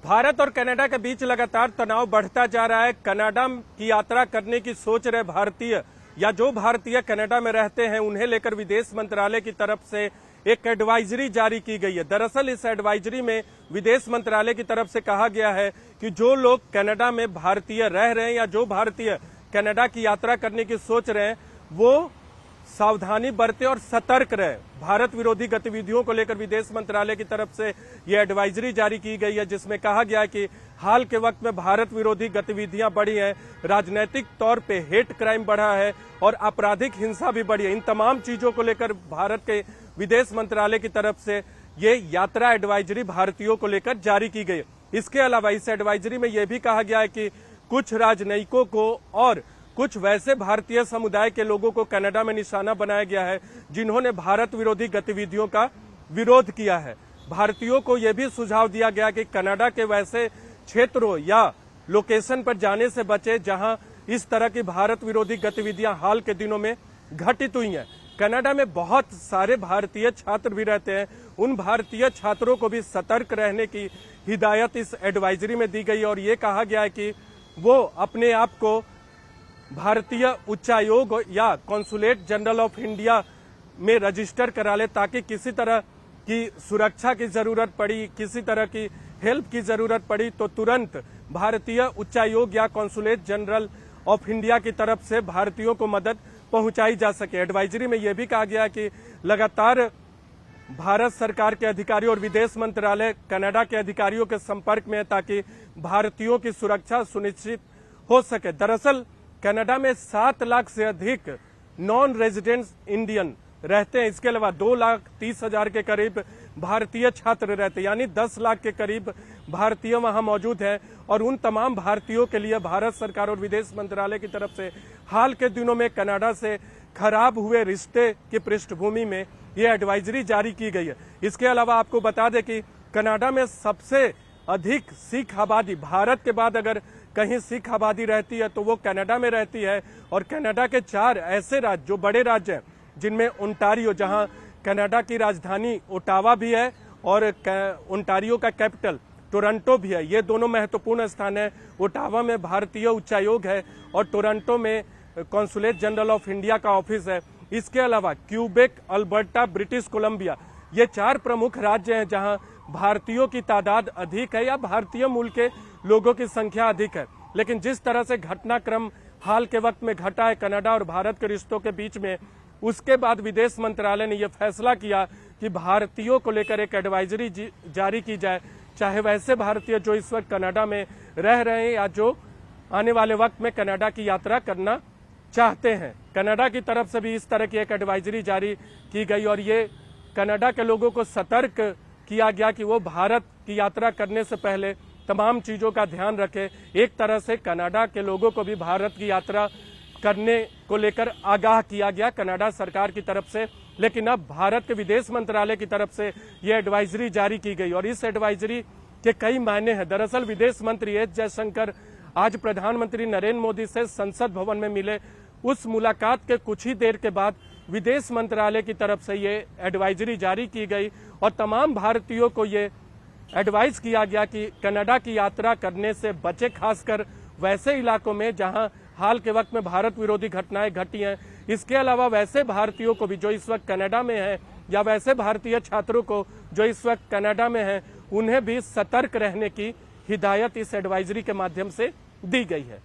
भारत और कनाडा के बीच लगातार तनाव बढ़ता जा रहा है। कनाडा की यात्रा करने की सोच रहे भारतीय या जो भारतीय कनाडा में रहते हैं उन्हें लेकर विदेश मंत्रालय की तरफ से एक एडवाइजरी जारी की गई है। दरअसल इस एडवाइजरी में विदेश मंत्रालय की तरफ से कहा गया है कि जो लोग कनाडा में भारतीय रह रहे हैं या जो भारतीय कनाडा की यात्रा करने की सोच रहे हैं वो सावधानी बरते और सतर्क रहे। भारत विरोधी गतिविधियों को लेकर विदेश मंत्रालय की तरफ से यह एडवाइजरी जारी की गई है, जिसमें कहा गया है कि हाल के वक्त में भारत विरोधी गतिविधियां बढ़ी हैं, राजनीतिक तौर पे हेट क्राइम बढ़ा है और आपराधिक हिंसा भी बढ़ी है। इन तमाम चीजों को लेकर भारत के विदेश मंत्रालय की तरफ से ये यात्रा एडवाइजरी भारतीयों को लेकर जारी की गई है। इसके अलावा इस एडवाइजरी में यह भी कहा गया है कि कुछ राजनयिकों को और कुछ वैसे भारतीय समुदाय के लोगों को कनाडा में निशाना बनाया गया है जिन्होंने भारत विरोधी गतिविधियों का विरोध किया है। भारतीयों को यह भी सुझाव दिया गया कि कनाडा के वैसे क्षेत्रों या लोकेशन पर जाने से बचे जहां इस तरह की भारत विरोधी गतिविधियां हाल के दिनों में घटित हुई हैं। कनाडा में बहुत सारे भारतीय छात्र भी रहते हैं, उन भारतीय छात्रों को भी सतर्क रहने की हिदायत इस एडवाइजरी में दी गई और ये कहा गया है कि वो अपने आप को भारतीय उच्चायोग या कॉन्सुलेट जनरल ऑफ इंडिया में रजिस्टर करा ले, ताकि किसी तरह की सुरक्षा की जरूरत पड़ी, किसी तरह की हेल्प की जरूरत पड़ी तो तुरंत भारतीय उच्चायोग या कॉन्सुलेट जनरल ऑफ इंडिया की तरफ से भारतीयों को मदद पहुंचाई जा सके। एडवाइजरी में यह भी कहा गया कि लगातार भारत सरकार के अधिकारी और विदेश मंत्रालय कनाडा के अधिकारियों के संपर्क में है ताकि भारतीयों की सुरक्षा सुनिश्चित हो सके। दरअसल कनाडा में 7 लाख से अधिक नॉन रेजिडेंट्स इंडियन रहते हैं। इसके अलावा 2,30,000 के करीब भारतीय छात्र रहते हैं, यानी 10 लाख के करीब भारतीय वहां मौजूद हैं और उन तमाम भारतीयों के लिए भारत सरकार और विदेश मंत्रालय की तरफ से हाल के दिनों में कनाडा से खराब हुए रिश्ते की पृष्ठभूमि में यह एडवाइजरी जारी की गई है। इसके अलावा आपको बता दें कि कनाडा में सबसे अधिक सिख आबादी, भारत के बाद अगर कहीं सिख आबादी रहती है तो वो कनाडा में रहती है और कनाडा के 4 ऐसे राज्य जो बड़े राज्य हैं जिनमें ओंटारियो, जहां कनाडा की राजधानी ओटावा भी है और ओंटारियो का कैपिटल टोरंटो भी है, ये दोनों महत्वपूर्ण स्थान है। ओटावा में भारतीय उच्चायोग है और टोरंटो में कॉन्सुलेट जनरल ऑफ इंडिया का ऑफिस है। इसके अलावा क्यूबेक, अल्बर्टा, ब्रिटिश कोलंबिया, ये 4 प्रमुख राज्य हैं जहां भारतीयों की तादाद अधिक है या भारतीय मूल के लोगों की संख्या अधिक है। लेकिन जिस तरह से घटनाक्रम हाल के वक्त में घटा है कनाडा और भारत के रिश्तों के बीच में, उसके बाद विदेश मंत्रालय ने यह फैसला किया कि भारतीयों को लेकर एक एडवाइजरी जारी की जाए, चाहे वैसे भारतीय जो इस वक्त कनाडा में रह रहे हैं या जो आने वाले वक्त में कनाडा की यात्रा करना चाहते हैं। कनाडा की तरफ से भी इस तरह की एक एडवाइजरी जारी की गई और ये कनाडा के लोगों को सतर्क किया गया कि वो भारत की यात्रा करने से पहले तमाम चीजों का ध्यान रखें। एक तरह से कनाडा के लोगों को भी भारत की यात्रा करने को लेकर आगाह किया गया कनाडा सरकार की तरफ से। लेकिन अब भारत के विदेश मंत्रालय की तरफ से यह एडवाइजरी जारी की गई और इस एडवाइजरी के कई मायने हैं। दरअसल विदेश मंत्री एस जयशंकर आज प्रधानमंत्री नरेंद्र मोदी से संसद भवन में मिले। उस मुलाकात के कुछ ही देर के बाद विदेश मंत्रालय की तरफ से ये एडवाइजरी जारी की गई और तमाम भारतीयों को ये एडवाइस किया गया कि कनाडा की यात्रा करने से बचे, खासकर वैसे इलाकों में जहां हाल के वक्त में भारत विरोधी घटनाएं घटी हैं। इसके अलावा वैसे भारतीयों को भी जो इस वक्त कनाडा में हैं या वैसे भारतीय छात्रों को जो इस वक्त कनाडा में हैं, उन्हें भी सतर्क रहने की हिदायत इस एडवाइजरी के माध्यम से दी गई है।